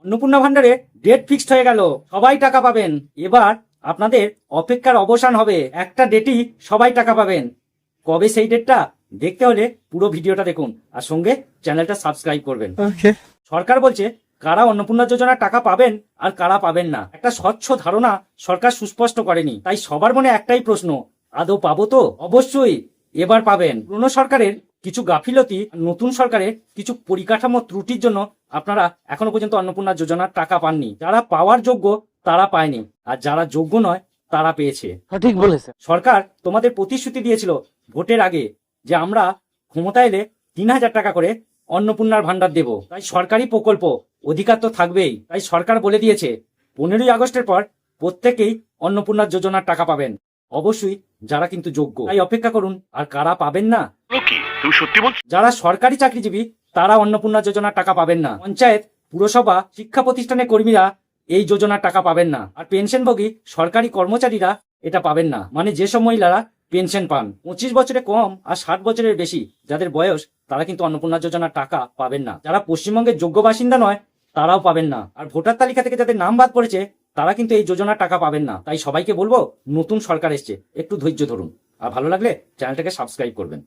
অন্নপূর্ণা ভান্ডারে date fixed হয়ে গেল, সবাই টাকা পাবেন। এবার আপনাদের অপেক্ষার অবসান হবে, একটা ডেটই সবাই টাকা পাবেন। কবে সেই ডেটটা দেখতে হলে পুরো ভিডিওটা দেখুন, আর সঙ্গে চ্যানেলটা সাবস্ক্রাইব করবেন। সরকার বলছে কারা অন্নপূর্ণা যোজনার টাকা পাবেন আর কারা পাবেন না, একটা স্বচ্ছ ধারণা সরকার সুস্পষ্ট করেনি। তাই সবার মনে একটাই প্রশ্ন, আদৌ পাবো তো? অবশ্যই এবার পাবেন। পুরনো সরকারের কিছু গাফিলতি, নতুন সরকারের কিছু পরিকাঠামো ত্রুটির জন্য আপনারা এখনো পর্যন্ত অন্নপূর্ণা যোজনার টাকা পাননি। যারা পাওয়ার যোগ্য তারা পায়নি, আর যারা যোগ্য নয় তারা পেয়েছে। ঠিক বলেছে। সরকার তোমাদের প্রতিশ্রুতি দিয়েছিল ভোটের আগে যে আমরা ক্ষমতা এলে ৩,০০০ টাকা করে অন্নপূর্ণার ভান্ডার দেব। তাই সরকারি প্রকল্প, অধিকার তো থাকবেই। তাই সরকার বলে দিয়েছে 15ই আগস্টের পর প্রত্যেকেই অন্নপূর্ণা যোজনার টাকা পাবেন, অবশ্যই যারা কিন্তু যোগ্য। তাই অপেক্ষা করুন। আর কারা পাবেন না, যারা সরকারি চাকরিজীবী তারা অন্নপূর্ণা যোজনার টাকা পাবেন না। পঞ্চায়েত, পুরসভা, শিক্ষা প্রতিষ্ঠানের কর্মীরা এই যোজনার টাকা পাবেন না। আর পেনশনভোগী সরকারি কর্মচারীরা এটা পাবেন না। মানে যেসব মহিলারা পেনশন পান 25 বছরে কম আর 60 বছরের বেশি যাদের বয়স, তারা কিন্তু অন্নপূর্ণা যোজনার টাকা পাবেন না। যারা পশ্চিমবঙ্গের যোগ্য বাসিন্দা নয় তারাও পাবেন না। আর ভোটার তালিকা থেকে যাদের নাম বাদ পড়েছে তারা কিন্তু এই যোজনার টাকা পাবেন না। তাই সবাইকে বলবো, নতুন সরকার এসছে, একটু ধৈর্য ধরুন। আর ভালো লাগলে চ্যানেলটাকে সাবস্ক্রাইব করবেন।